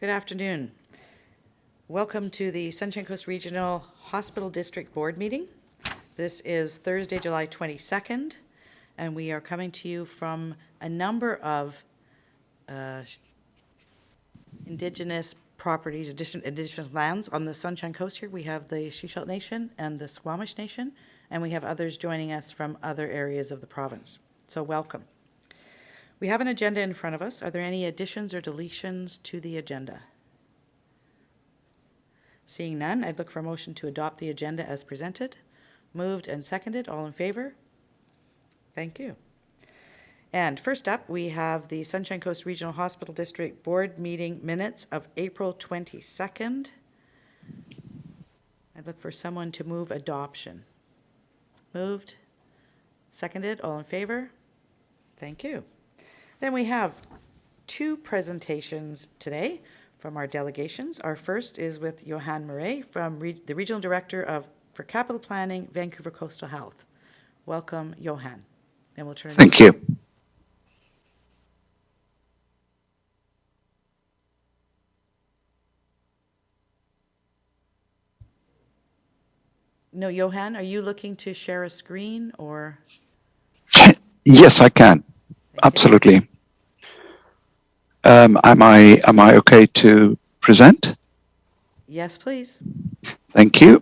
Good afternoon. Welcome to the Sunshine Coast Regional Hospital District Board meeting. This is Thursday, July 22nd, and we are coming to you from a number of Indigenous properties, Indigenous lands on the Sunshine Coast here. We have the Shishalt Nation and the Squamish Nation, and we have others joining us from other areas of the province. So welcome. We have an agenda in front of us. Are there any additions or deletions to the agenda? Seeing none, I'd look for a motion to adopt the agenda as presented. Moved and seconded. All in favor? Thank you. And first up, we have the Sunshine Coast Regional Hospital District Board meeting minutes of April 22nd. I'd look for someone to move adoption. Moved, seconded. All in favor? Thank you. Then we have two presentations today from our delegations. Our first is with Johan Murray from the Regional Director for Capital Planning, Vancouver Coastal Health. Welcome, Johan. And we'll turn it over. Thank you. No, Johan, are you looking to share a screen or? Yes, I can. Absolutely. Am I okay to present? Yes, please. Thank you.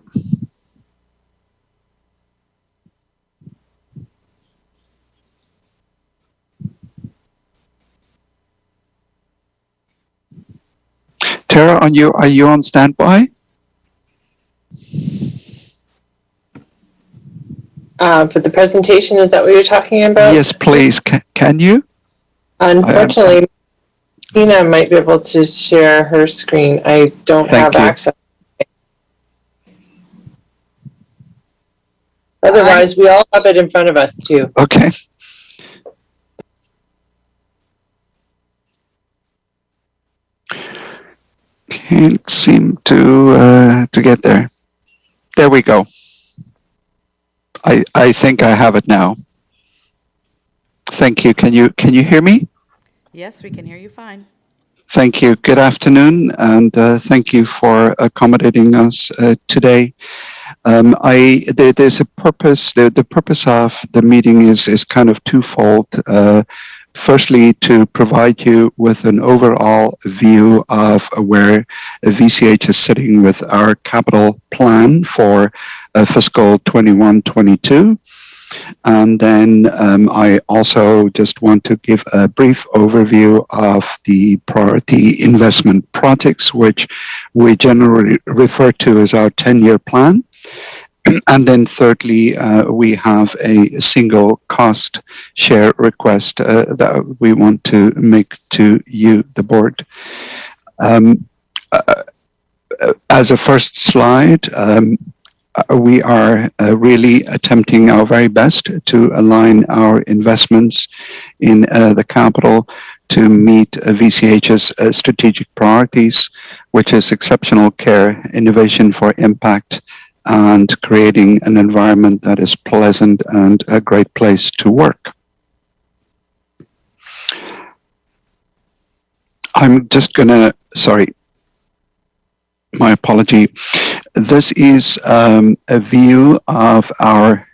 Tara, are you on standby? For the presentation, is that what you're talking about? Yes, please. Can you? Unfortunately, Tina might be able to share her screen. I don't have access. Otherwise, we all have it in front of us too. Okay. Can't seem to get there. There we go. I think I have it now. Thank you. Can you hear me? Yes, we can hear you fine. Thank you. Good afternoon, and thank you for accommodating us today. There's a purpose. The purpose of the meeting is kind of twofold. Firstly, to provide you with an overall view of where VCH is sitting with our capital plan for fiscal 21-22. And then I also just want to give a brief overview of the priority investment projects, which we generally refer to as our 10-year plan. And then thirdly, we have a single cost share request that we want to make to you, the board. As a first slide, we are really attempting our very best to align our investments in the capital to meet VCH's strategic priorities, which is exceptional care, innovation for impact, and creating an environment that is pleasant and a great place to work. I'm just gonna, sorry, my apology. This is a view of our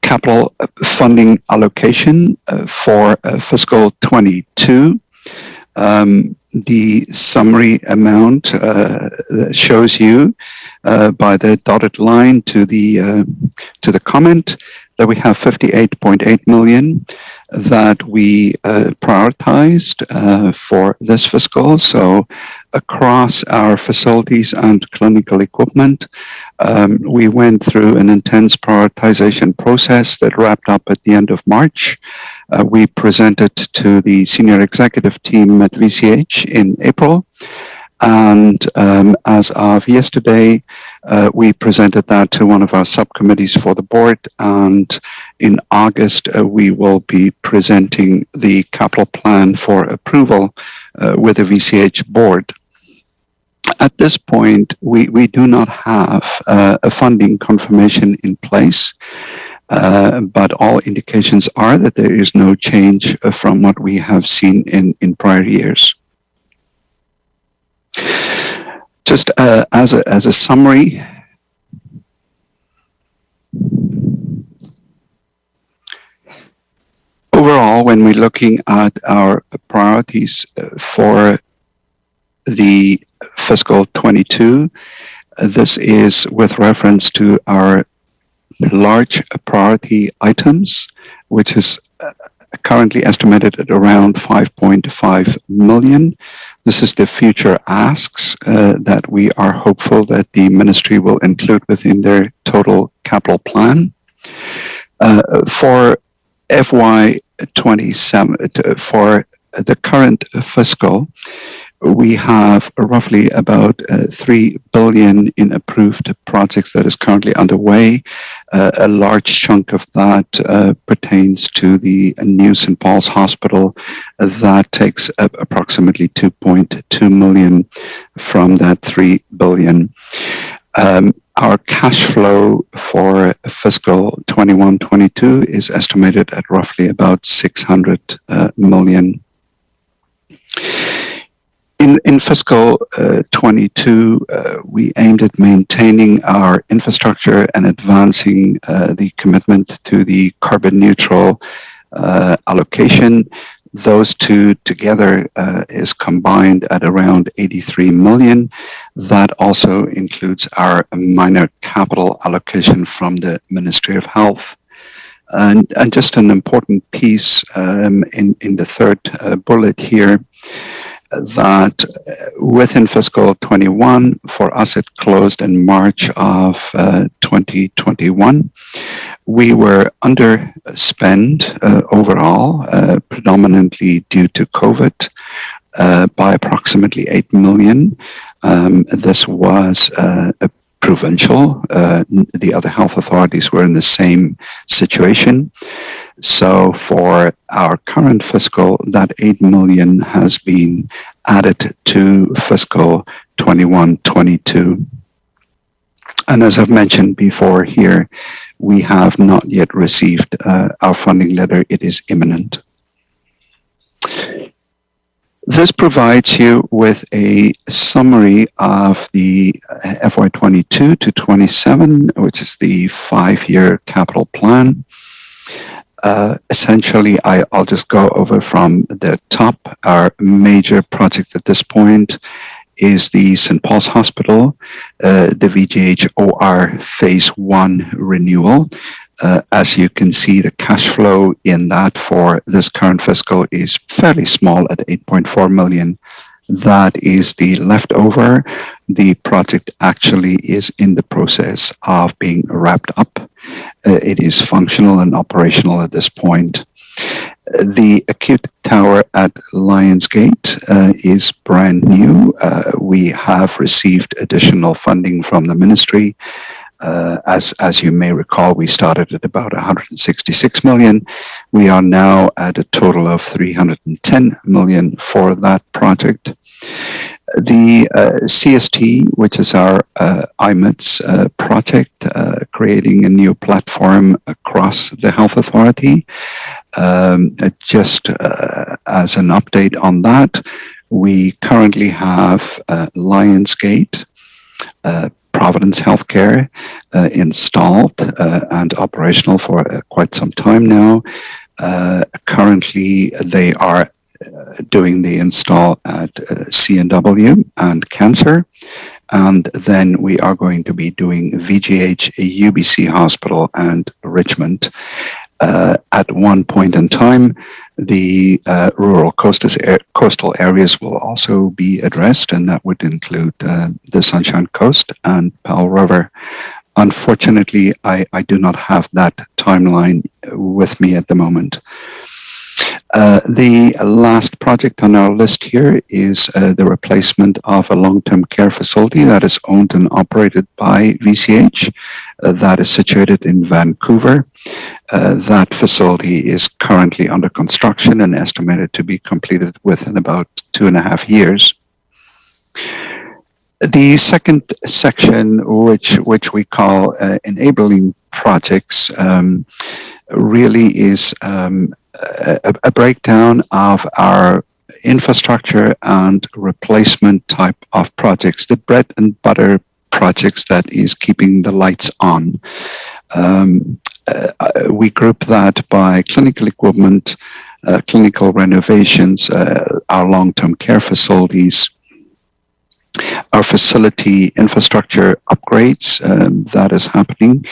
capital funding allocation for fiscal 22. The summary amount shows you by the dotted line to the comment that we have 58.8 million that we prioritized for this fiscal. So across our facilities and clinical equipment, we went through an intense prioritization process that wrapped up at the end of March. We presented to the senior executive team at VCH in April. And as of yesterday, we presented that to one of our subcommittees for the board. And in August, we will be presenting the capital plan for approval with the VCH board. At this point, we do not have a funding confirmation in place. But all indications are that there is no change from what we have seen in prior years. Just as a summary, overall, when we're looking at our priorities for the fiscal 22, this is with reference to our large priority items, which is currently estimated at around 5.5 million. This is the future asks that we are hopeful that the ministry will include within their total capital plan. For FY27, for the current fiscal, we have roughly about 3 billion in approved projects that is currently underway. A large chunk of that pertains to the new St. Paul's Hospital. That takes up approximately 2.2 million from that 3 billion. Our cash flow for fiscal 21-22 is estimated at roughly about 600 million. In fiscal 22, we aimed at maintaining our infrastructure and advancing the commitment to the carbon neutral allocation. Those two together is combined at around 83 million. That also includes our minor capital allocation from the Ministry of Health. And just an important piece in the third bullet here, that within fiscal 21, for us it closed in March of 2021. We were underspent overall, predominantly due to COVID, by approximately 8 million. This was provincial. The other health authorities were in the same situation. So for our current fiscal, that 8 million has been added to fiscal 21-22. And as I've mentioned before here, we have not yet received our funding letter. It is imminent. This provides you with a summary of the FY22 to 27, which is the 5-year capital plan. Essentially, I'll just go over from the top. Our major project at this point is the St. Paul's Hospital, the VGH OR Phase 1 renewal. As you can see, the cash flow in that for this current fiscal is fairly small at 8.4 million. That is the leftover. The project actually is in the process of being wrapped up. It is functional and operational at this point. The Acute Tower at Lionsgate is brand new. We have received additional funding from the ministry. As you may recall, we started at about 166 million. We are now at a total of 310 million for that project. The CST, which is our IMITS project, creating a new platform across the health authority. Just as an update on that, we currently have Lionsgate, Providence Healthcare installed and operational for quite some time now. Currently, they are doing the install at CNW and Cancer. And then we are going to be doing VGH, UBC Hospital and Richmond. At one point in time, the rural coastal areas will also be addressed, and that would include the Sunshine Coast and Powell River. Unfortunately, I do not have that timeline with me at the moment. The last project on our list here is the replacement of a long-term care facility that is owned and operated by VCH. That is situated in Vancouver. That facility is currently under construction and estimated to be completed within about 2.5 years. The second section, which we call enabling projects, really is a breakdown of our infrastructure and replacement type of projects, the bread and butter projects that is keeping the lights on. We group that by clinical equipment, clinical renovations, our long-term care facilities, our facility infrastructure upgrades that is happening,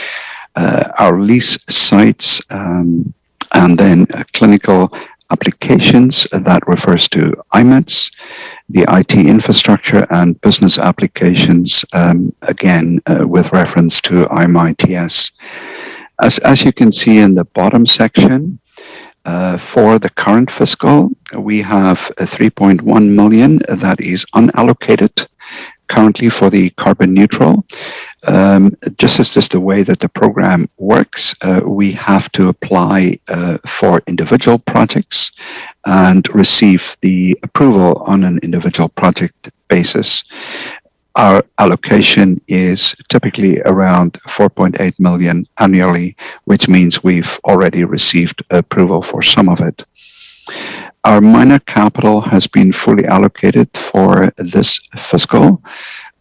our lease sites, and then clinical applications that refers to IMEDs, the IT infrastructure and business applications, again, with reference to IMITS. As you can see in the bottom section, for the current fiscal, we have 3.1 million that is unallocated currently for the carbon neutral. Just as this the way that the program works, we have to apply for individual projects and receive the approval on an individual project basis. Our allocation is typically around 4.8 million annually, which means we've already received approval for some of it. Our minor capital has been fully allocated for this fiscal.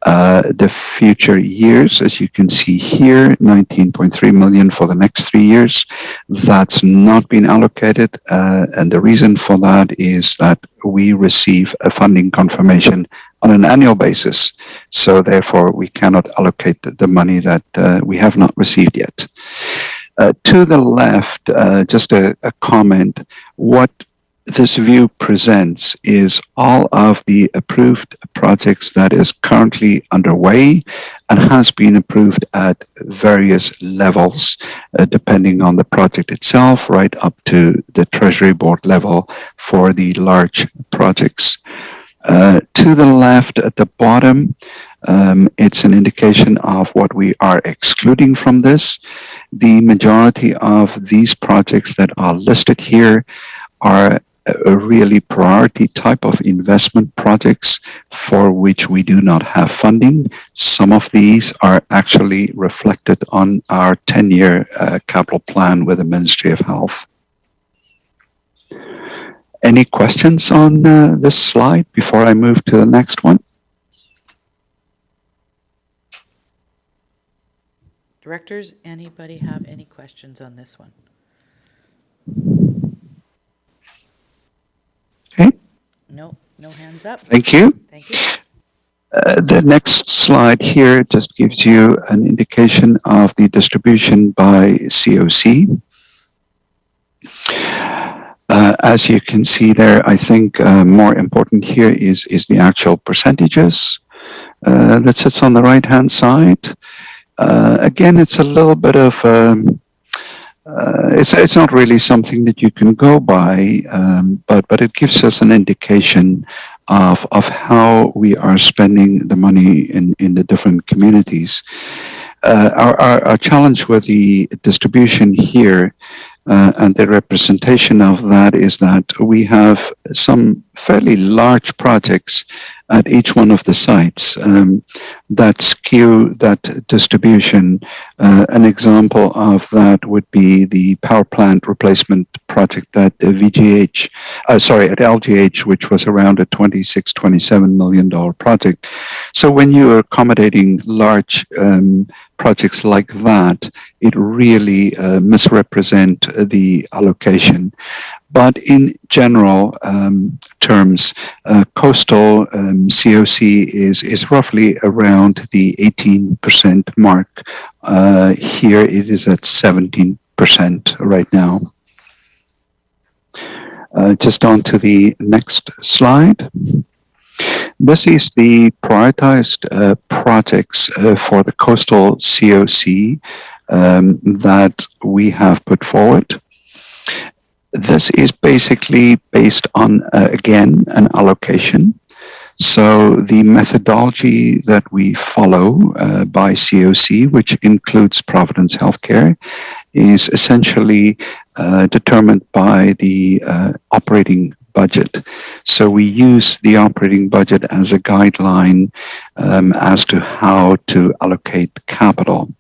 The future years, as you can see here, 19.3 million for the next 3 years. That's not been allocated. And the reason for that is that we receive a funding confirmation on an annual basis. So therefore, we cannot allocate the money that we have not received yet. To the left, just a comment. What this view presents is all of the approved projects that is currently underway and has been approved at various levels, depending on the project itself, right up to the Treasury Board level for the large projects. To the left at the bottom, it's an indication of what we are excluding from this. The majority of these projects that are listed here are a really priority type of investment projects for which we do not have funding. Some of these are actually reflected on our 10-year capital plan with the Ministry of Health. Any questions on this slide before I move to the next one? Directors, anybody have any questions on this one? Okay. No, no hands up. Thank you. Thank you. The next slide here just gives you an indication of the distribution by COC. As you can see there, I think more important here is the actual percentages that sits on the right-hand side. Again, it's a little bit of, it's not really something that you can go by, but it gives us an indication of how we are spending the money in the different communities. Our challenge with the distribution here and the representation of that is that we have some fairly large projects at each one of the sites that skew that distribution. An example of that would be the power plant replacement project at VGH, at LGH, which was around a $26-27 million project. So when you are accommodating large projects like that, it really misrepresent the allocation. But in general terms, coastal COC is roughly around the 18% mark. Here it is at 17% right now. Just on to the next slide. This is the prioritized projects for the coastal COC that we have put forward. This is basically based on, again, an allocation. So the methodology that we follow by COC, which includes Providence Healthcare, is essentially determined by the operating budget. So we use the operating budget as a guideline as to how to allocate capital.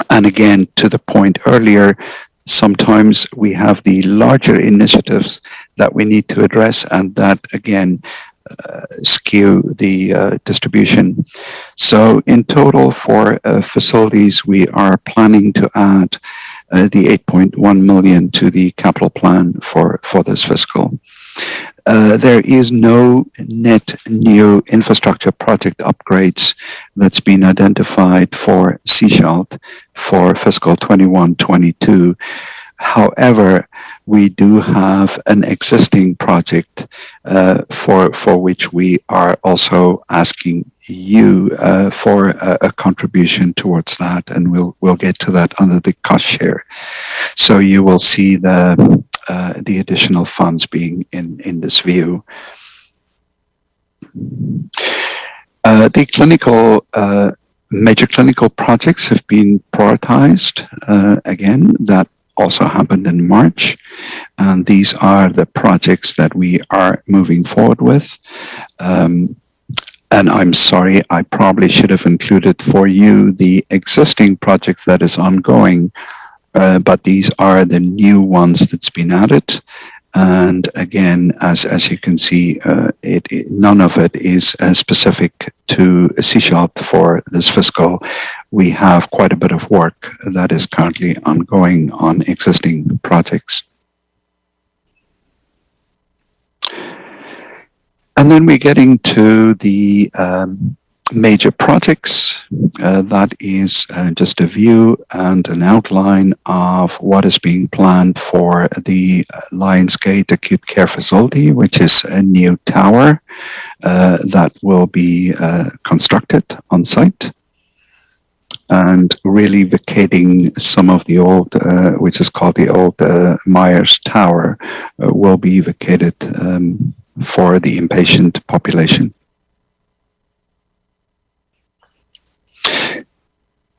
And again, to the point earlier, sometimes we have the larger initiatives that we need to address, and that again skew the distribution. So in total for facilities, we are planning to add the 8.1 million to the capital plan for this fiscal. There is no net new infrastructure project upgrades that's been identified for CSHALT for fiscal 21-22. However, we do have an existing project for which we are also asking you for a contribution towards that, and we'll get to that under the cost share. So you will see the additional funds being in this view. The clinical major clinical projects have been prioritized. Again, that also happened in March, and these are the projects that we are moving forward with. And I'm sorry, I probably should have included for you the existing project that is ongoing, but these are the new ones that's been added. And again, as you can see, none of it is specific to CSHALT for this fiscal. We have quite a bit of work that is currently ongoing on existing projects. And then we're getting to the major projects. That is just a view and an outline of what is being planned for the Lionsgate Acute Care Facility, which is a new tower that will be constructed on site, and really vacating some of the old, which is called the old Myers Tower, will be vacated for the inpatient population.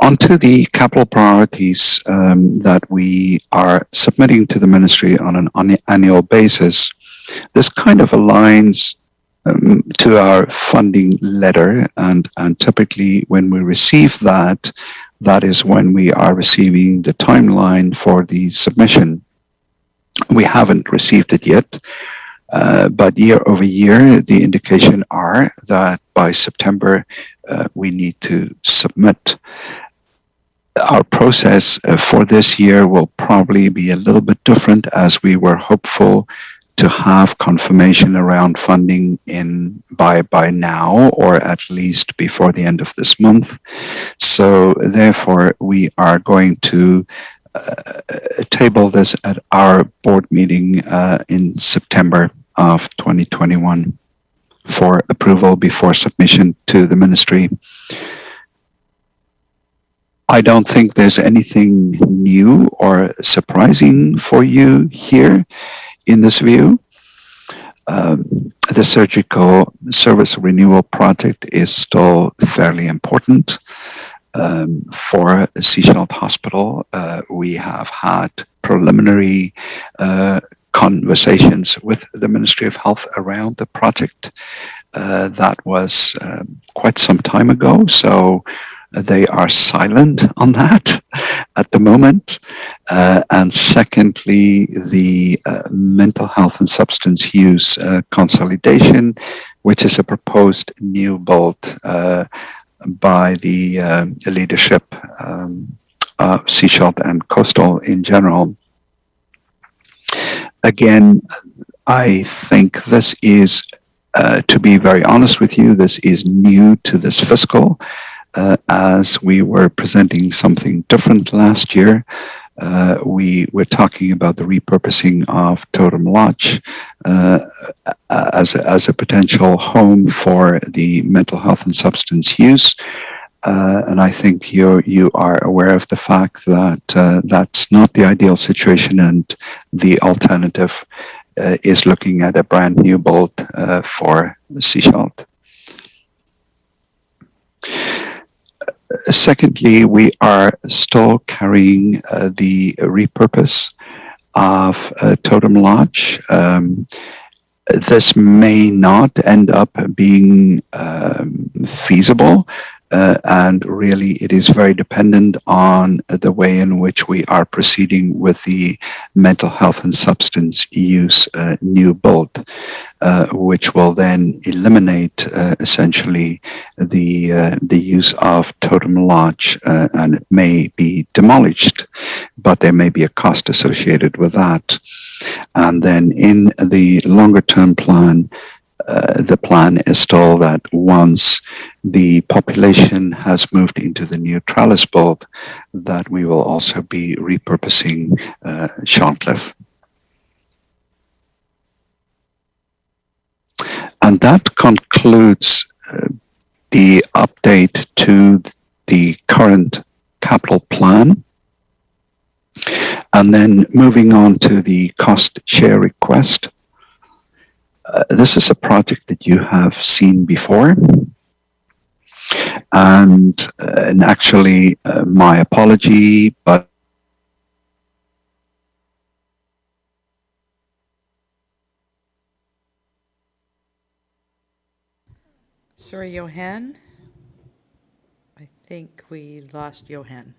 Onto the capital priorities that we are submitting to the ministry on an annual basis. This kind of aligns to our funding letter, and typically when we receive that, that is when we are receiving the timeline for the submission. We haven't received it yet, but year over year, the indication are that by September, we need to submit. Our process for this year will probably be a little bit different, as we were hopeful to have confirmation around funding in by now, or at least before the end of this month. So therefore, we are going to table this at our board meeting in September of 2021 for approval before submission to the ministry. I don't think there's anything new or surprising for you here in this view. The surgical service renewal project is still fairly important. For CSHALT Hospital, we have had preliminary conversations with the Ministry of Health around the project. That was quite some time ago, so they are silent on that at the moment. And secondly, the mental health and substance use consolidation, which is a proposed new build by the leadership of CSHALT and Coastal in general. Again, I think this is, to be very honest with you, this is new to this fiscal. As we were presenting something different last year, we were talking about the repurposing of Totem Lodge as a potential home for the mental health and substance use. And I think you are aware of the fact that that's not the ideal situation, and the alternative is looking at a brand new build for CSHALT. Secondly, we are still carrying the repurpose of Totem Lodge. This may not end up being feasible and really it is very dependent on the way in which we are proceeding with the mental health and substance use new build, which will then eliminate essentially the use of totem lodge, and it may be demolished, but there may be a cost associated with that. And then in the longer term plan, the plan is still that once the population has moved into the new trellis build, that we will also be repurposing Shorncliffe. And that concludes the update to the current capital plan. And then moving on to the cost share request. This is a project that you have seen before. And actually, my apology, but Sorry, Johan. I think we lost Johan.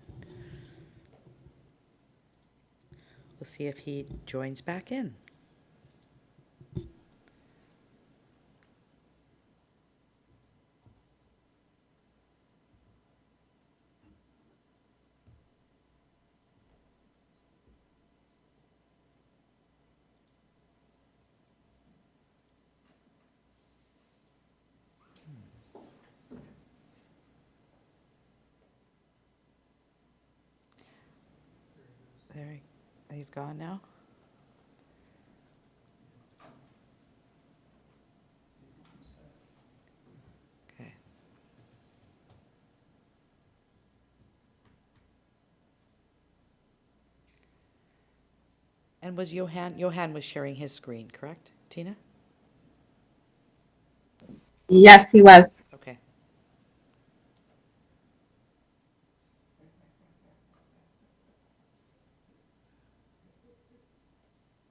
We'll see if he joins back in. There, he's gone now. Okay. And was Johan was sharing his screen, correct, Tina? Yes, he was. Okay.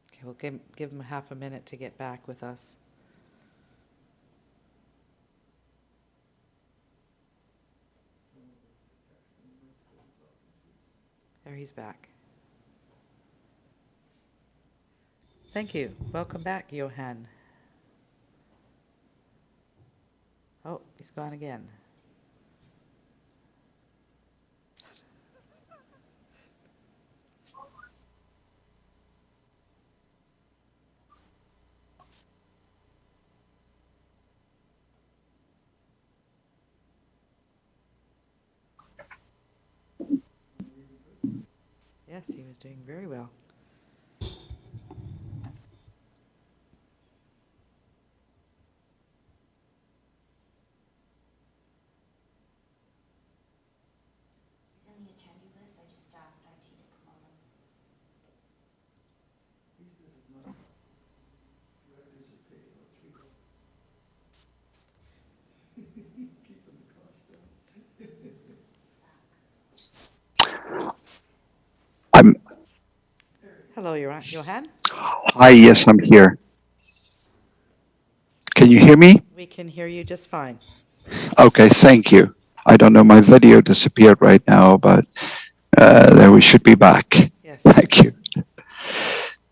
Okay, we'll give him half a minute to get back with us. There, he's back. Thank you. Welcome back, Johan. Oh, he's gone again. Yes, he was doing very well. He's in the attendee list, I just asked IT to promote him. I'm, Hello, Johan. hi, yes, I'm here. Can you hear me? We can hear you just fine. Okay, thank you. I don't know, my video disappeared right now, but there we should be back. Yes. Thank you.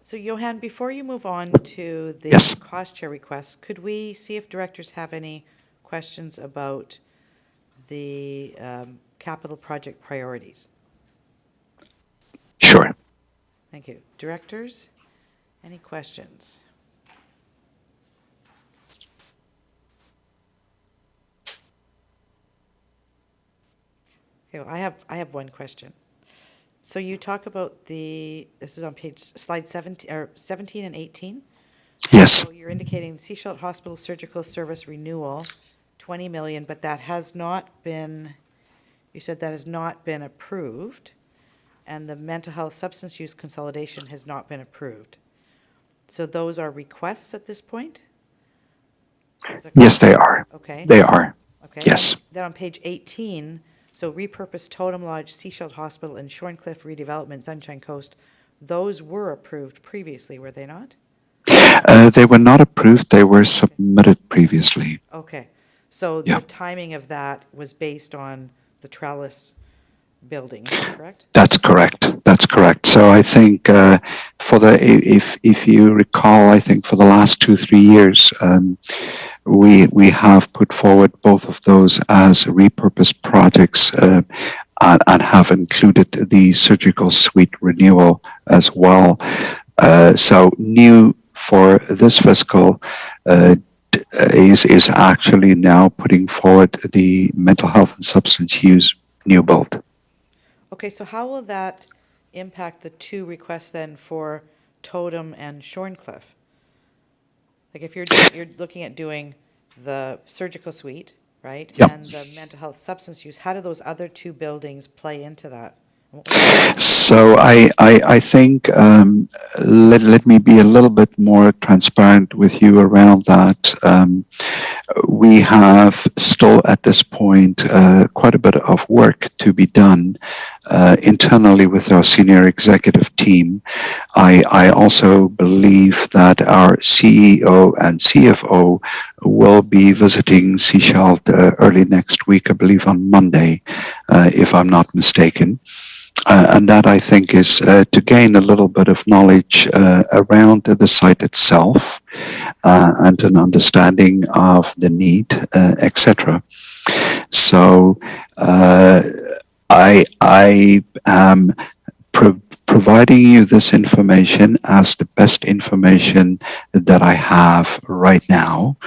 So Johan, before you move on to the Yes. cost share requests, could we see if directors have any questions about the capital project priorities? Sure. Thank you. Directors, any questions? Okay, well, I have one question. So you talk about this is on slide 17, or 17 and 18. Yes. So you're indicating Seashell Hospital Surgical Service renewal, 20 million, but that has not been, you said that has not been approved, and the mental health substance use consolidation has not been approved. So those are requests at this point? Is that Yes, correct? they are. Okay. They are. Okay. Yes. Then on page 18, so repurposed Totem Lodge, Seashell Hospital, and Shorncliffe redevelopment, Sunshine Coast, those were approved previously, were they not? They were not approved. They were submitted previously. Okay. So Yeah. the timing of that was based on the trellis building, is that correct? That's correct. That's correct. So I think for the if you recall, I think for the last 2-3 years, we have put forward both of those as repurposed projects and have included the surgical suite renewal as well. So new for this fiscal is actually now putting forward the mental health and substance use new build. Okay, so how will that impact the two requests then for Totem and Shorncliffe? Like if you're looking at doing the surgical suite, right? Yep. And the mental health substance use, how do those other two buildings play into that? So I think let me be a little bit more transparent with you around that. We have still at this point quite a bit of work to be done internally with our senior executive team. I also believe that our CEO and CFO will be visiting Seychelles early next week, I believe on Monday, if I'm not mistaken. And that I think is to gain a little bit of knowledge around the site itself and an understanding of the need, etc. So I am providing you this information as the best information that I have right now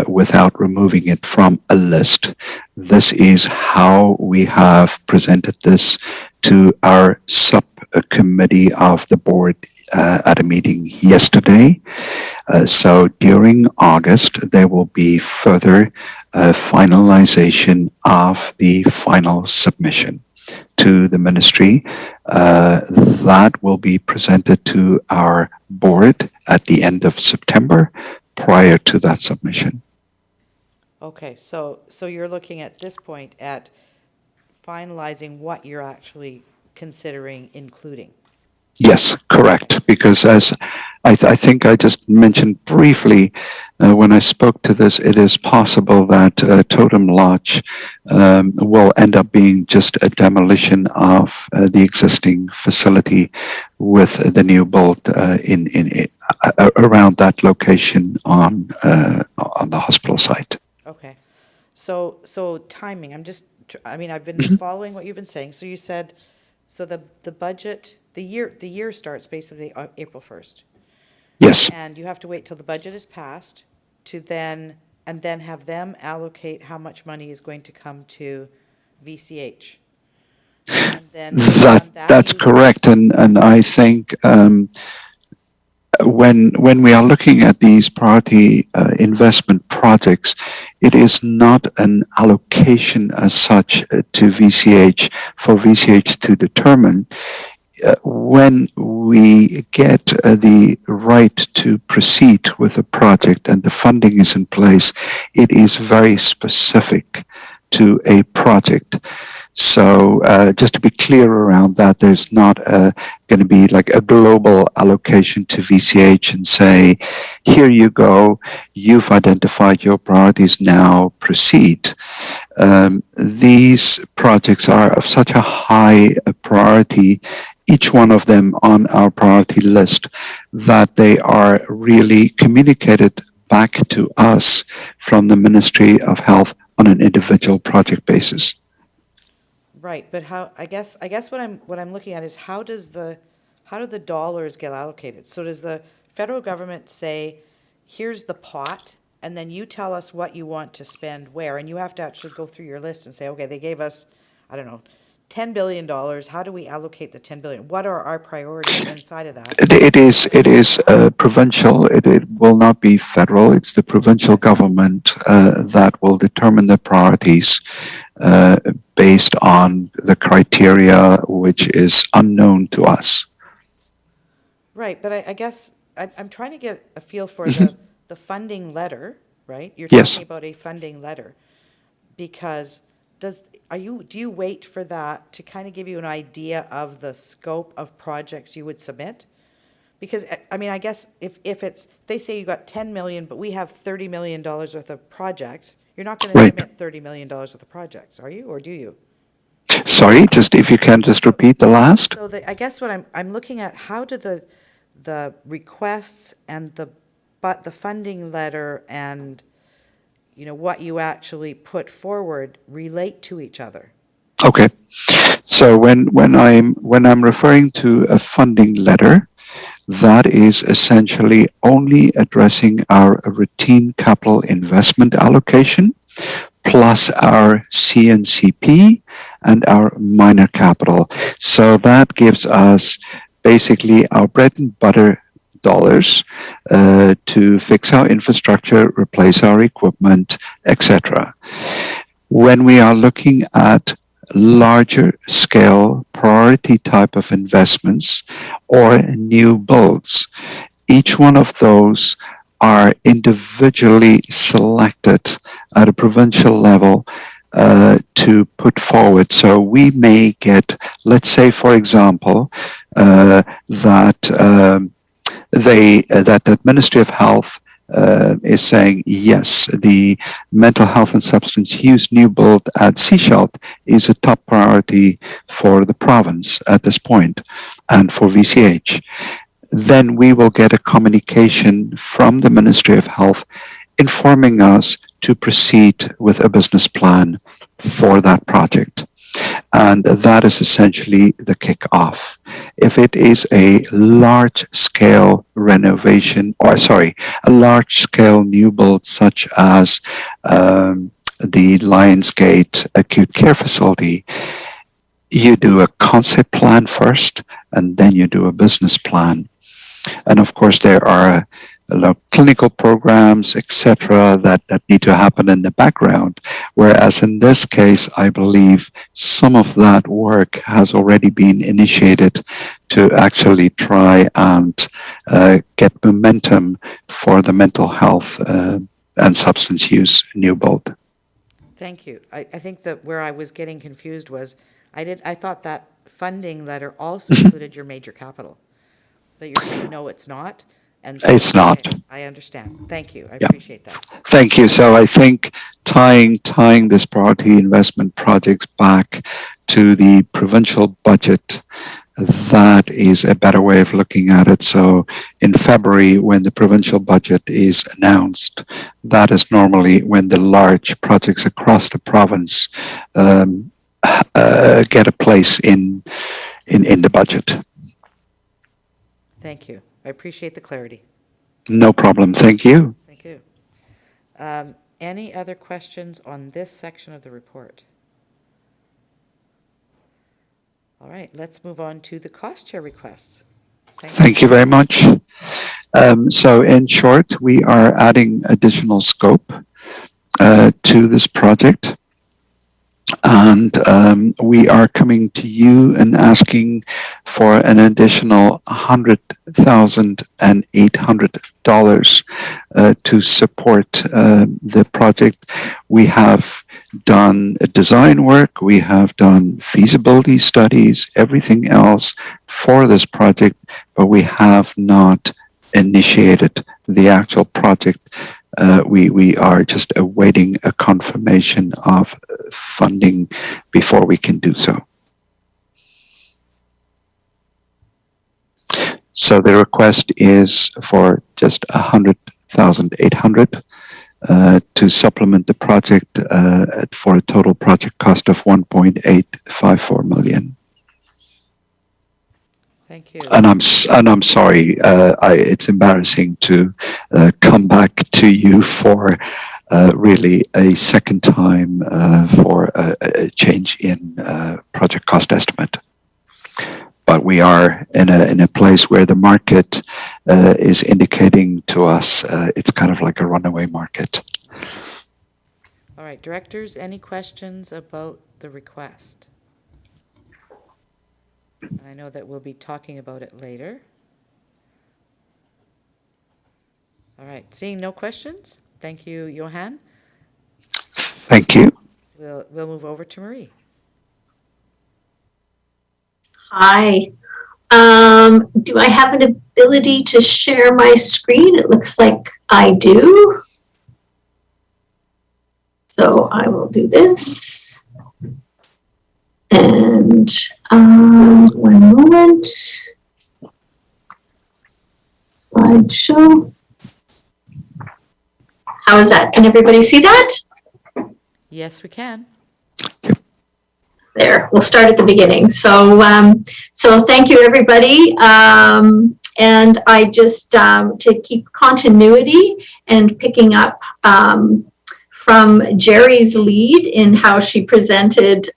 without removing it from a list. This is how we have presented this to our subcommittee of the board at a meeting yesterday. So during August, there will be further finalization of the final submission to the ministry. That will be presented to our board at the end of September prior to that submission. Okay, so you're looking at this point at finalizing what you're actually considering including. Yes, correct. Because as I think I just mentioned briefly when I spoke to this, it is possible that Totem Lodge will end up being just a demolition of the existing facility with the new build in around that location on the hospital site. Okay. So timing, I mean, I've been Mhm. following what you've been saying. So you said, so the budget, the year starts basically April 1st. Yes. And you have to wait till the budget is passed to then have them allocate how much money is going to come to VCH. And then beyond that, That's correct, and I think when we are looking at these priority investment projects, it is not an allocation as such to VCH for VCH to determine. When we get the right to proceed with the project and the funding is in place, it is very specific to a project. So just to be clear around that, there's not going to be like a global allocation to VCH and say, here you go, you've identified your priorities, now proceed. These projects are of such a high priority, each one of them on our priority list, that they are really communicated back to us from the Ministry of Health on an individual project basis. right, but I guess what I'm looking at is how do the dollars get allocated? So does the federal government say, here's the pot, and then you tell us what you want to spend where, and you have to actually go through your list and say, okay, they gave us, I don't know, $10 billion. How do we allocate the 10 billion? What are our priorities inside of that? It is provincial. It will not be federal. It's the provincial government that will determine the priorities based on the criteria which is unknown to us. Right, but I guess I'm trying to get a feel for Mhm. the funding letter, right? You're Yes. talking about a funding letter, because do you wait for that to kind of give you an idea of the scope of projects you would submit? Because, I mean, I guess if it's, they say you got 10 million, but we have $30 million worth of projects, you're not going to Right. submit $30 million worth of projects, are you, or do you? Sorry, just if you can just repeat the last. So I guess what I'm looking at, how do the requests and but the funding letter and, you know, what you actually put forward relate to each other? Okay. So when I'm referring to a funding letter, that is essentially only addressing our routine capital investment allocation plus our CNCP and our minor capital. So that gives us basically our bread and butter dollars to fix our infrastructure, replace our equipment, etc. When we are looking at larger scale priority type of investments or new builds, each one of those are individually selected at a provincial level to put forward. So we may get, let's say, for example, that Ministry of Health is saying, yes, the mental health and substance use new build at Seashelt is a top priority for the province at this point and for VCH. Then we will get a communication from the Ministry of Health informing us to proceed with a business plan for that project. And that is essentially the kickoff. If it is a large scale renovation, or sorry, a large scale new build such as the Lionsgate acute care facility, you do a concept plan first and then you do a business plan. And of course, there are clinical programs, etc., that need to happen in the background. Whereas in this case, I believe some of that work has already been initiated to actually try and get momentum for the mental health and substance use new build. Thank you. I think that where I was getting confused was, I thought that funding letter also included your major capital. That you're saying, no, it's not? And so, It's not. okay, I understand. Thank you. I Yeah. appreciate that. Thank you. So I think tying this priority investment projects back to the provincial budget, that is a better way of looking at it. So in February, when the provincial budget is announced, that is normally when the large projects across the province get a place in the budget. Thank you. I appreciate the clarity. No problem. Thank you. Thank you. Any other questions on this section of the report? All right, let's move on to the cost share requests. Thank you very much. So in short, we are adding additional scope to this project. And we are coming to you and asking for an additional $100,800 to support the project. We have done design work, we have done feasibility studies, everything else for this project, but we have not initiated the actual project. We are just awaiting a confirmation of funding before we can do so. So the request is for just $100,800 to supplement the project for a total project cost of $1.854 million. Thank you. And I'm sorry. It's embarrassing to come back to you for really a second time for a change in project cost estimate. But we are in a place where the market is indicating to us it's kind of like a runaway market. All right, directors, any questions about the request? I know that we'll be talking about it later. All right, seeing no questions, thank you, Johan. Thank you. We'll move over to Marie. Hi. Do I have an ability to share my screen? It looks like I do. So I will do this. And one moment. Slideshow. How is that? Can everybody see that? Yes, we can. There, we'll start at the beginning. So, so thank you, everybody. And I just, to keep continuity and picking up from Jerry's lead in how she presented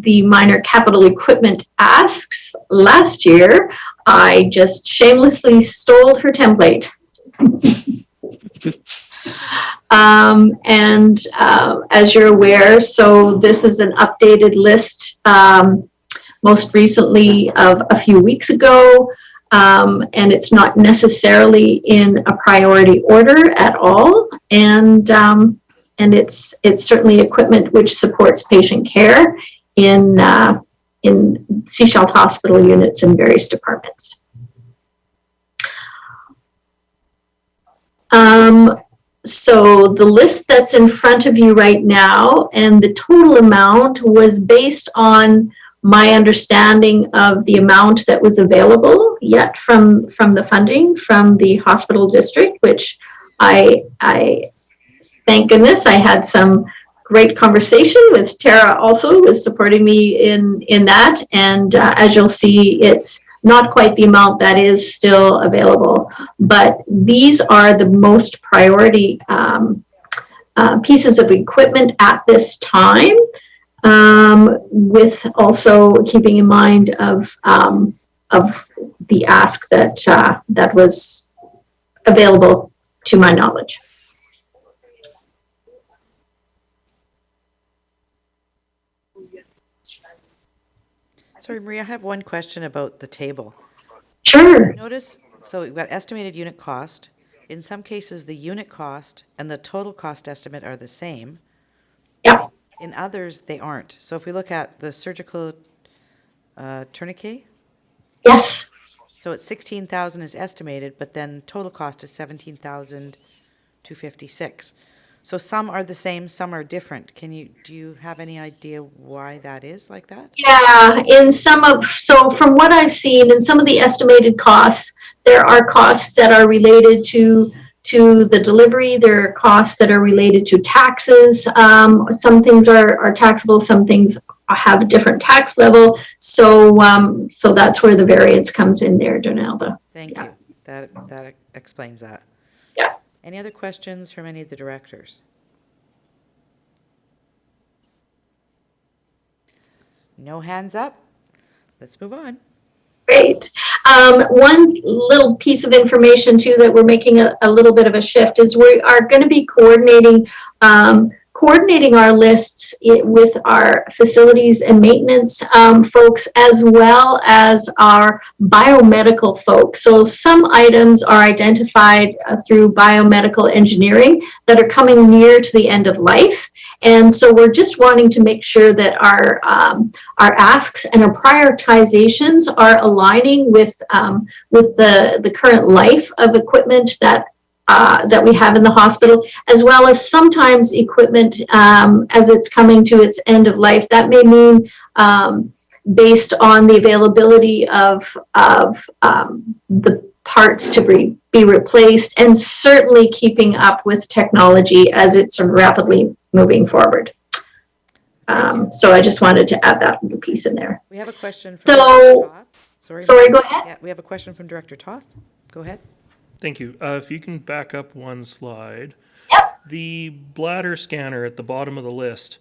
the minor capital equipment asks last year, I just shamelessly stole her template. As you're aware, so this is an updated list, most recently of a few weeks ago, and it's not necessarily in a priority order at all, and it's certainly equipment which supports patient care in Sechelt Hospital units in various departments. So the list that's in front of you right now and the total amount was based on my understanding of the amount that was available yet from the funding from the hospital district, which I thank goodness I had some great conversation with Tara also, who was supporting me in that. And as you'll see, it's not quite the amount that is still available, but these are the most priority pieces of equipment at this time, with also keeping in mind of the ask that was available to my knowledge. Sorry, Maria, I have one question about the table. Sure. Notice, so we've got estimated unit cost. In some cases, the unit cost and the total cost estimate are the same. Yeah. In others, they aren't. So if we look at the surgical tourniquet, Yes. so it's 16,000 is estimated, but then total cost is 17,256. So some are the same, some are different. Do you have any idea why that is like that? Yeah, so from what I've seen in some of the estimated costs, there are costs that are related to the delivery. There are costs that are related to taxes. Some things are taxable, some things have a different tax level. So so that's where the variance comes in there, Donalda. Thank you. That explains that. Yeah. Any other questions from any of the directors? No hands up. Let's move on. Great. One little piece of information too that we're making a little bit of a shift is we are going to be coordinating our lists with our facilities and maintenance folks, as well as our biomedical folks. So some items are identified through biomedical engineering that are coming near to the end of life. And so we're just wanting to make sure that our asks and our prioritizations are aligning with the current life of equipment that we have in the hospital, as well as sometimes equipment as it's coming to its end of life. That may mean based on the availability of the parts to be replaced, and certainly keeping up with technology as it's rapidly moving forward. So I just wanted to add that little piece in there. We have a question from So, Director Toth. sorry, go ahead. Yeah, we have a question from Director Toth. Go ahead. Thank you. If you can back up one slide. Yep. The bladder scanner at the bottom of the list.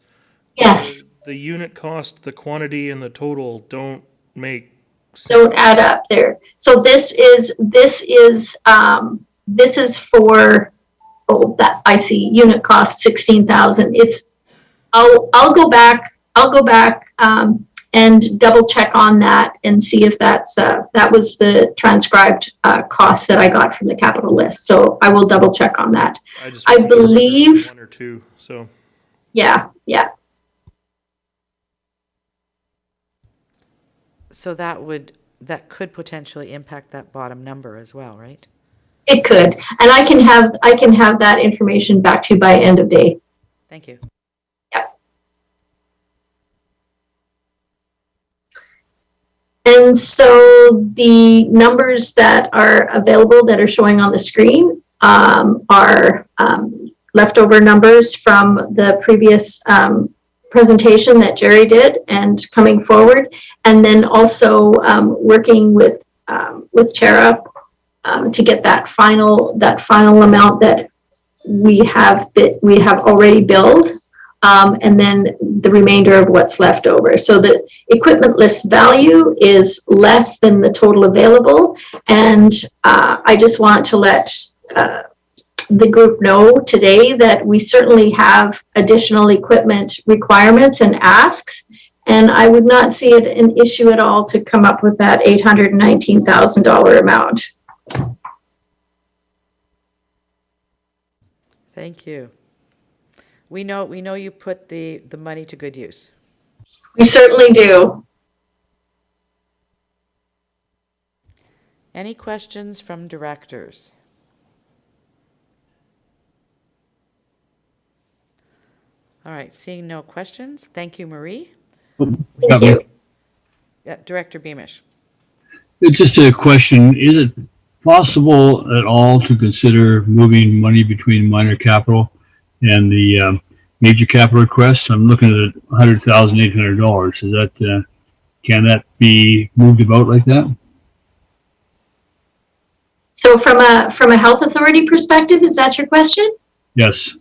Yes. The unit cost, the quantity, and the total don't make sense. Don't add up there. So this is for, oh, that I see, unit cost 16,000. It's I'll go back and double check on that and see if that was the transcribed costs that I got from the capital list. So I will double check on that. I believe one or two. So yeah. So that would that could potentially impact that bottom number as well, right? It could, and I can have that information back to you by end of day. Thank you. And so the numbers that are available that are showing on the screen are leftover numbers from the previous presentation that Jerry did and coming forward, and then also working with Chera to get that final amount that we have already billed. And then the remainder of what's left over. So the equipment list value is less than the total available. And I just want to let the group know today that we certainly have additional equipment requirements and asks. And I would not see it an issue at all to come up with that $819,000 amount. Thank you. We know you put the money to good use. We certainly do. Any questions from directors? All right, seeing no questions, thank you, Marie. Thank you. Yeah, Director Beamish. Just a question, is it possible at all to consider moving money between minor capital and the major capital requests? I'm looking at $100,800. Is that, can that be moved about like that? So from a health authority perspective, is that your question? Yes.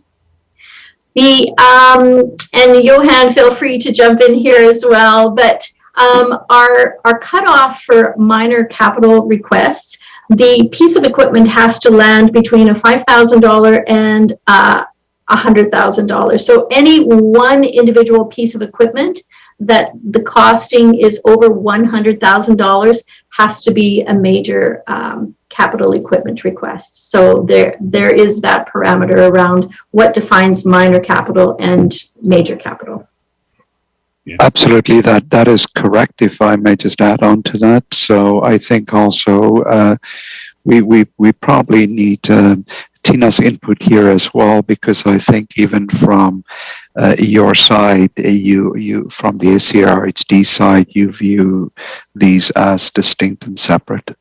And Johan, feel free to jump in here as well, but our cutoff for minor capital requests, the piece of equipment has to land between a $5,000 and $100,000. So any one individual piece of equipment that the costing is over $100,000 has to be a major capital equipment request. So there is that parameter around what defines minor capital and major capital. Yeah. Absolutely, that is correct. If I may just add on to that, so I think also we probably need Tina's input here as well, because I think even from your side, you from the ACRHD side, you view these as distinct and separate.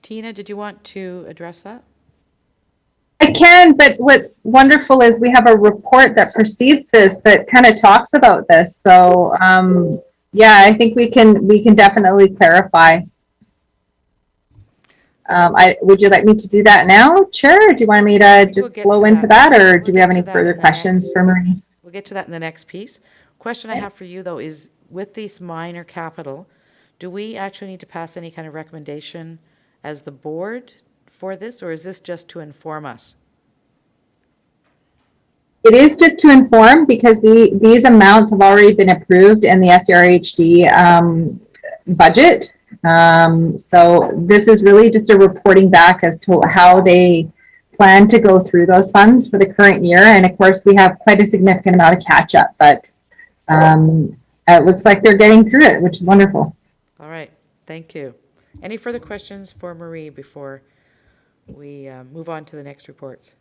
Tina, did you want to address that? I can, but what's wonderful is we have a report that precedes this that kind of talks about this. So, yeah, I think we can definitely clarify. Would you like me to do that now, Chair? Or do you want me to just flow into that, or do we have any further questions for Marie? We'll get to that in the next piece. Question I have for you, though, is with these minor capital, do we actually need to pass any kind of recommendation as the board for this, or is this just to inform us? It is just to inform, because these amounts have already been approved in the SRHD budget. So this is really just a reporting back as to how they plan to go through those funds for the current year. And of course, we have quite a significant amount of catch up, but it looks like they're getting through it, which is wonderful. All right, thank you. Any further questions for Marie before we move on to the next reports?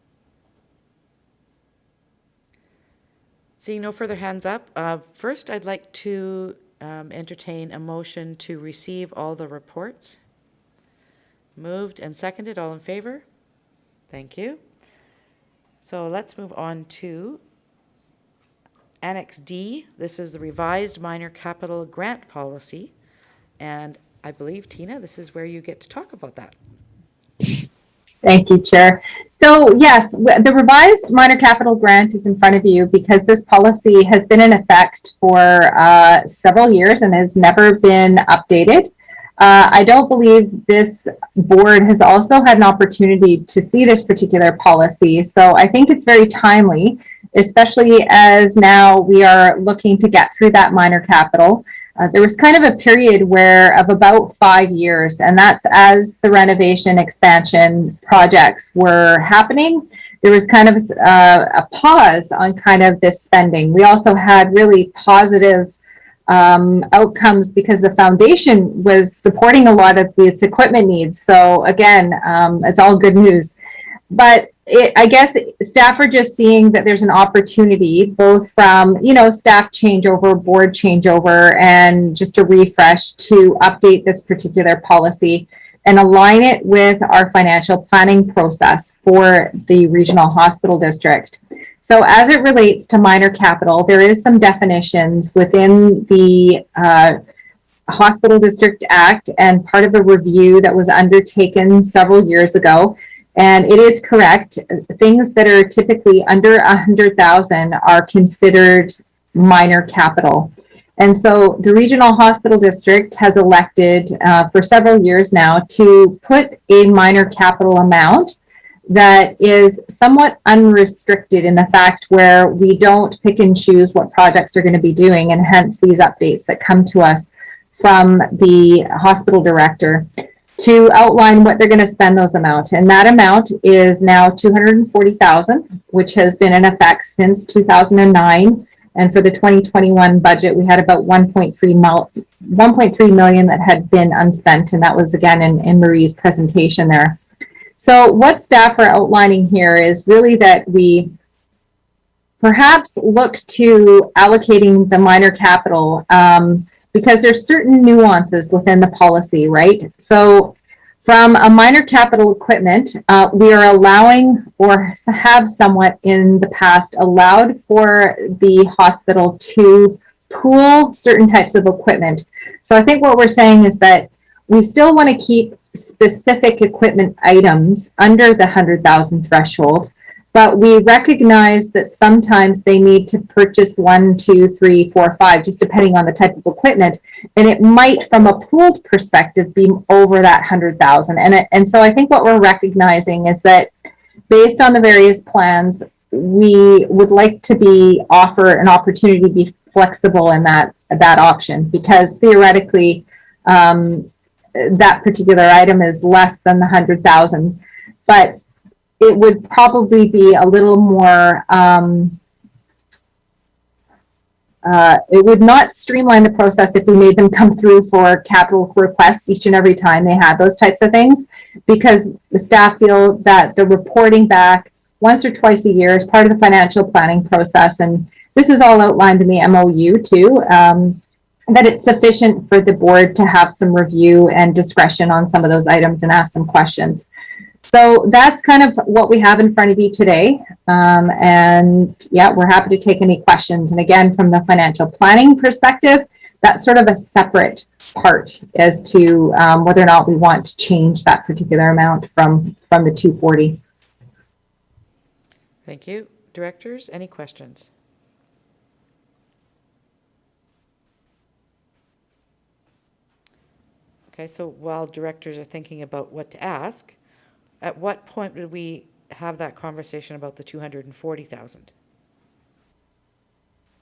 Seeing no further hands up, first I'd like to entertain a motion to receive all the reports. Moved and seconded, all in favor? Thank you. So let's move on to Annex D. This is the revised minor capital grant policy. And I believe, Tina, this is where you get to talk about that. Thank you, Chair. So yes, the revised minor capital grant is in front of you because this policy has been in effect for several years and has never been updated. I don't believe this board has also had an opportunity to see this particular policy. So I think it's very timely, especially as now we are looking to get through that minor capital. There was kind of a period of about 5 years, and that's as the renovation expansion projects were happening. there was kind of a pause on kind of this spending. We also had really positive outcomes because the foundation was supporting a lot of these equipment needs. So again, it's all good news. But I guess staff are just seeing that there's an opportunity, both from, staff changeover, board changeover, and just a refresh to update this particular policy and align it with our financial planning process for the regional hospital district. So as it relates to minor capital, there is some definitions within the Hospital District Act and part of a review that was undertaken several years ago. And it is correct, things that are typically under 100,000 are considered minor capital. And so the Regional Hospital District has elected for several years now to put a minor capital amount that is somewhat unrestricted in the fact where we don't pick and choose what projects are going to be doing, and hence these updates that come to us from the hospital director to outline what they're going to spend those amounts. And that amount is now $240,000, which has been in effect since 2009. And for the 2021 budget, we had about 1.3 million that had been unspent. And that was again in Marie's presentation there. So what staff are outlining here is really that we perhaps look to allocating the minor capital because there's certain nuances within the policy, right? So from a minor capital equipment, we are allowing, or have somewhat in the past allowed, for the hospital to pool certain types of equipment. So I think what we're saying is that we still want to keep specific equipment items under the 100,000 threshold, but we recognize that sometimes they need to purchase 1, 2, 3, 4, 5, just depending on the type of equipment. And it might, from a pooled perspective, be over that 100,000. And so I think what we're recognizing is that based on the various plans, we would like to offer an opportunity to be flexible in that option, because theoretically, that particular item is less than the 100,000, but it would probably be a little more, it would not streamline the process if we made them come through for capital requests each and every time they had those types of things, because the staff feel that the reporting back once or twice a year is part of the financial planning process. And this is all outlined in the MOU too, that it's sufficient for the board to have some review and discretion on some of those items and ask some questions. So that's kind of what we have in front of you today. And yeah, we're happy to take any questions. And again, from the financial planning perspective, that's sort of a separate part as to whether or not we want to change that particular amount from the 240. Thank you. Directors, any questions? Okay, so while directors are thinking about what to ask, at what point would we have that conversation about the 240,000?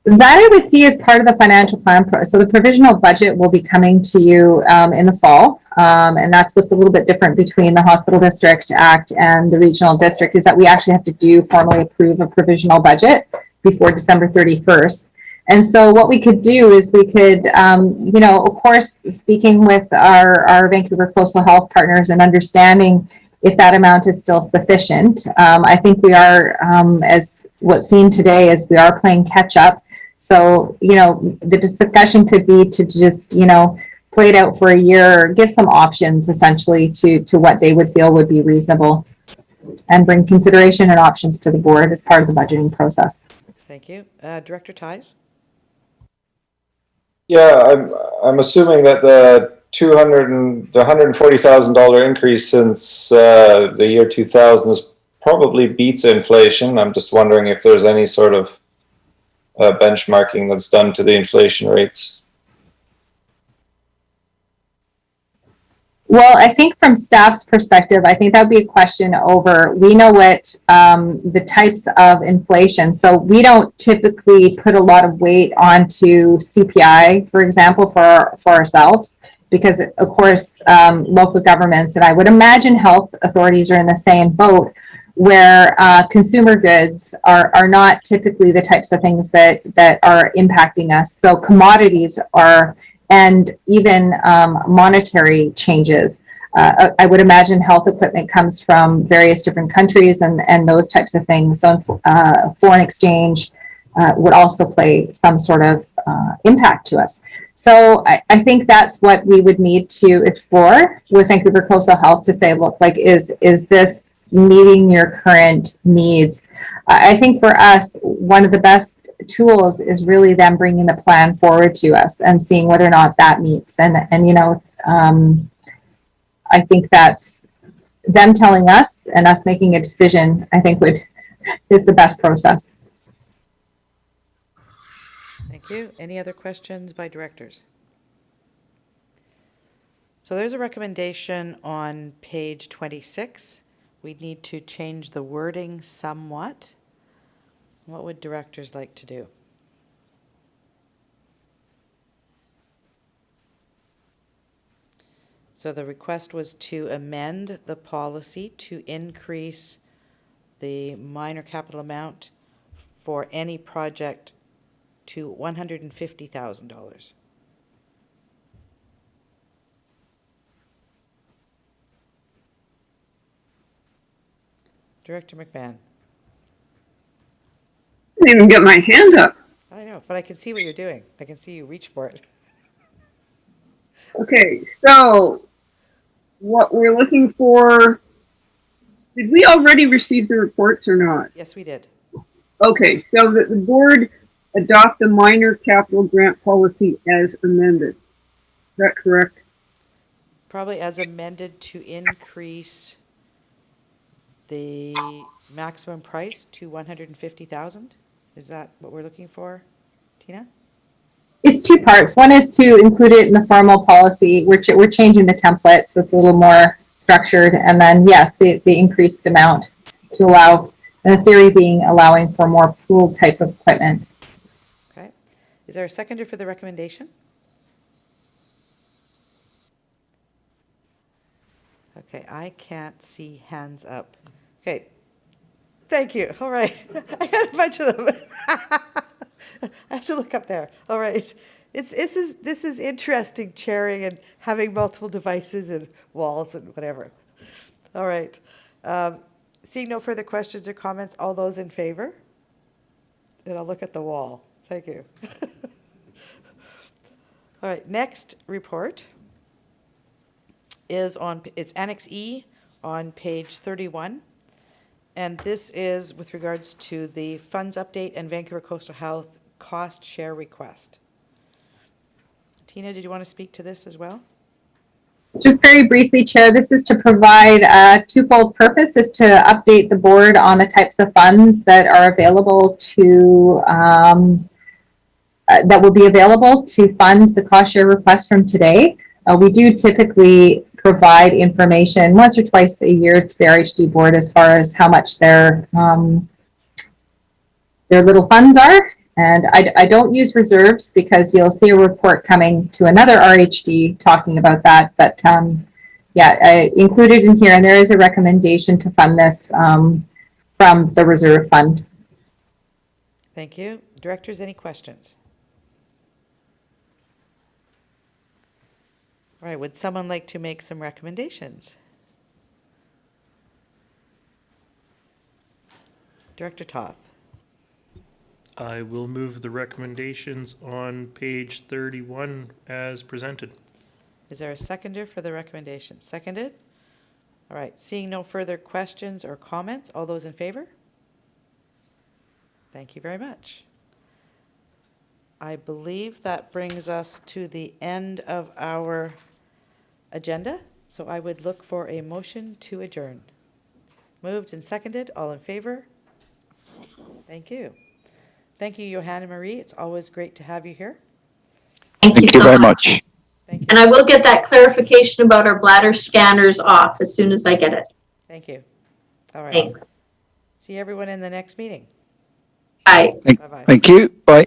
That I would see as part of the financial plan. So the provisional budget will be coming to you in the fall. And that's what's a little bit different between the Hospital District Act and the Regional District, is that we actually have to formally approve a provisional budget before December 31st. And so what we could do is we could, of course, speaking with our Vancouver Coastal Health partners and understanding if that amount is still sufficient. I think we are, as what's seen today, is we are playing catch up. So, the discussion could be to just, play it out for a year, or give some options essentially to what they would feel would be reasonable, and bring consideration and options to the board as part of the budgeting process. Thank you. Director Ties? Yeah, I'm assuming that the $140,000 increase since the year 2000 probably beats inflation. I'm just wondering if there's any sort of benchmarking that's done to the inflation rates. Well, I think from staff's perspective, I think that would be a question over, we know what the types of inflation. So we don't typically put a lot of weight onto CPI, for example, for ourselves, because of course, local governments, and I would imagine health authorities are in the same boat, where consumer goods are not typically the types of things that are impacting us. So commodities are, and even monetary changes. I would imagine health equipment comes from various different countries and those types of things. So foreign exchange would also play some sort of impact to us. So I think that's what we would need to explore with Vancouver Coastal Health to say, look, like, is this meeting your current needs? I think for us, one of the best tools is really them bringing the plan forward to us and seeing whether or not that meets. And you know, I think that's them telling us and us making a decision, I think is the best process. Thank you. Any other questions by directors? So there's a recommendation on page 26. We need to change the wording somewhat. What would directors like to do? So the request was to amend the policy to increase the minor capital amount for any project to $150,000. Director McMahon. I didn't even get my hand up. I know, but I can see what you're doing. I can see you reach for it. Okay, so what we're looking for, did we already receive the reports or not? Yes, we did. Okay, so that the board adopt the minor capital grant policy as amended. Is that correct? Probably as amended to increase the maximum price to 150,000. Is that what we're looking for, Tina? It's two parts. One is to include it in the formal policy. We're changing the template, so it's a little more structured. And then, yes, the increased amount to allow, and the theory being allowing for more pool type of equipment. Okay. Is there a seconder for the recommendation? Okay, I can't see hands up. Okay. Thank you. All right. I got a bunch of them. I have to look up there. All right. This is interesting, chairing and having multiple devices and walls and whatever. All right. Seeing no further questions or comments, all those in favor? And I'll look at the wall. Thank you. All right. Next report is it's Annex E on page 31. And this is with regards to the funds update and Vancouver Coastal Health cost share request. Tina, did you want to speak to this as well? Just very briefly, Chair, this is to provide a twofold purpose, is to update the board on the types of funds that are available to, that will be available to fund the cost share request from today. We do typically provide information once or twice a year to the RHD board as far as how much their little funds are. And I don't use reserves because you'll see a report coming to another RHD talking about that. But yeah, I included in here, and there is a recommendation to fund this from the reserve fund. Thank you. Directors, any questions? All right, would someone like to make some recommendations? Director Toth. I will move the recommendations on page 31 as presented. Is there a seconder for the recommendation? Seconded? All right, seeing no further questions or comments, all those in favor? Thank you very much. I believe that brings us to the end of our agenda, so I would look for a motion to adjourn. Moved and seconded, all in favor? Thank you. Thank you, Johanna Marie. It's always great to have you here. Thank you so very much. much. Thank you. And I will get that clarification about our bladder scanners off as soon as I get it. Thank you. All right. Thanks. See everyone in the next meeting. Bye. Bye-bye. Thank you. Bye.